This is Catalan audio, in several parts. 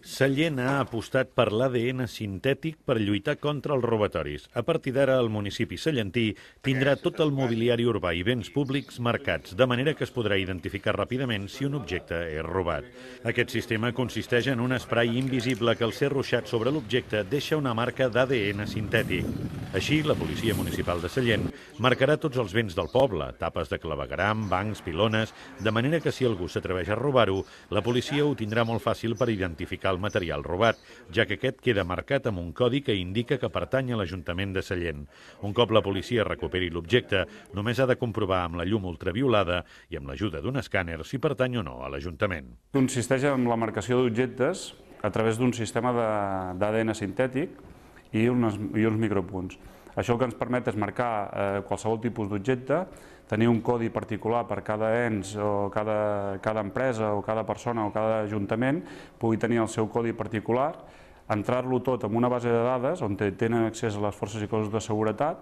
Sallent ha apostat per l'ADN sintètic per lluitar contra els robatoris. A partir d'ara, el municipi sallentí tindrà tot el mobiliari urbà i béns públics marcats, de manera que es podrà identificar ràpidament si un objecte és robat. Aquest sistema consisteix en un esprai invisible que, al ser ruixat sobre l'objecte, deixa una marca d'ADN sintètic. Així, la policia municipal de Sallent marcarà tots els béns del poble, tapes de clavegueram, bancs, pilones, de manera que si algú s'atreveix a robar-ho, la policia ho tindrà molt fàcil per identificar el material robat, ja que aquest queda marcat amb un codi que indica que pertany a l'Ajuntament de Sallent. Un cop la policia recuperi l'objecte, només ha de comprovar amb la llum ultraviolada i amb l'ajuda d'un escàner si pertany o no a l'Ajuntament. Consisteix en la marcació d'objectes a través d'un sistema d'ADN sintètic i uns micropunts. Això el que ens permet és marcar qualsevol tipus d'objecte, tenir un codi particular per cada ens o cada empresa o cada persona o cada ajuntament, pugui tenir el seu codi particular, entrar-lo tot en una base de dades on tenen accés a les forces i cossos de seguretat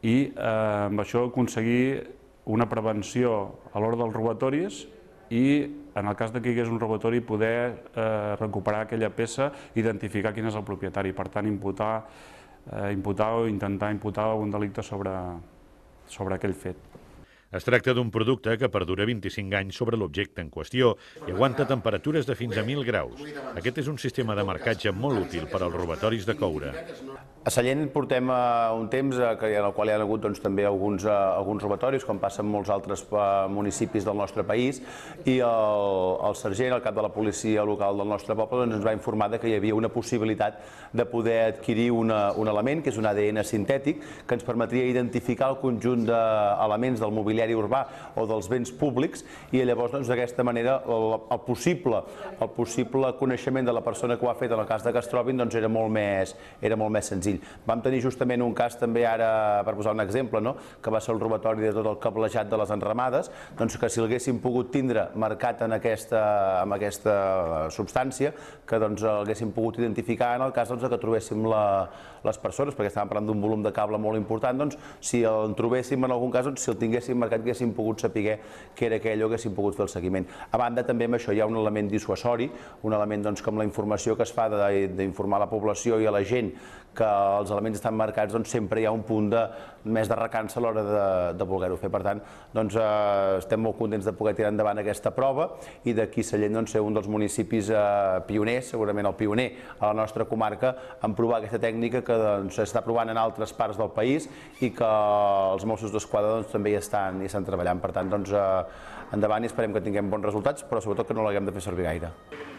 i amb això aconseguir una prevenció a l'hora dels robatoris i, en el cas que hi hagués un robatori, poder recuperar aquella peça i identificar quin és el propietari. Per tant, imputar o intentar imputar algun delicte sobre aquell fet. Es tracta d'un producte que perdura 25 anys sobre l'objecte en qüestió i aguanta temperatures de fins a 1.000 graus. Aquest és un sistema de marcatge molt útil per als robatoris de coure. A Sallent portem un temps en el qual hi ha hagut també alguns robatoris, com passa en molts altres municipis del nostre país, i el sergent, el cap de la policia local del nostre poble, ens va informar que hi havia una possibilitat de poder adquirir un element, que és un ADN sintètic, que ens permetria identificar el conjunt d'elements del mobiliari urbà o dels béns públics, i llavors d'aquesta manera el possible coneixement de la persona que ho ha fet en el cas que es trobin era molt més senzill. Vam tenir justament un cas també ara, per posar un exemple, que va ser el robatori de tot el cablejat de les enramades, que si l'haguéssim pogut tindre marcat amb aquesta substància, que l'haguéssim pogut identificar en el cas que trobéssim les persones, perquè estàvem parlant d'un volum de cable molt important, si el trobéssim en algun cas, si el tinguéssim marcat, haguéssim pogut saber què era aquell o haguéssim pogut fer el seguiment. A banda, també amb això hi ha un element dissuasori, un element com la informació que es fa d'informar la població i a la gent que els elements estan marcats, sempre hi ha un punt més de recança a l'hora de voler-ho fer. Per tant, estem molt contents de poder tirar endavant aquesta prova i d'aquí Sallent ser un dels municipis pioners, segurament el pioner a la nostra comarca, en provar aquesta tècnica que s'està provant en altres parts del país i que els Mossos d'Esquadra també hi estan treballant. Per tant, endavant i esperem que tinguem bons resultats, però sobretot que no l'haguem de fer servir gaire.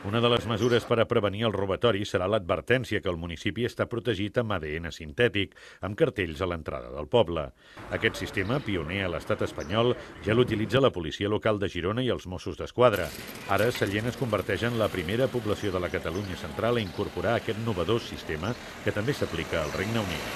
Una de les mesures per a prevenir el robatori serà l'advertència que el municipi està protegit amb ADN sintètic, amb cartells a l'entrada del poble. Aquest sistema, pioner a l'estat espanyol, ja l'utilitza la policia local de Girona i els Mossos d'Esquadra. Ara, Sallent es converteix en la primera població de la Catalunya central a incorporar aquest innovador sistema que també s'aplica al Regne Unit.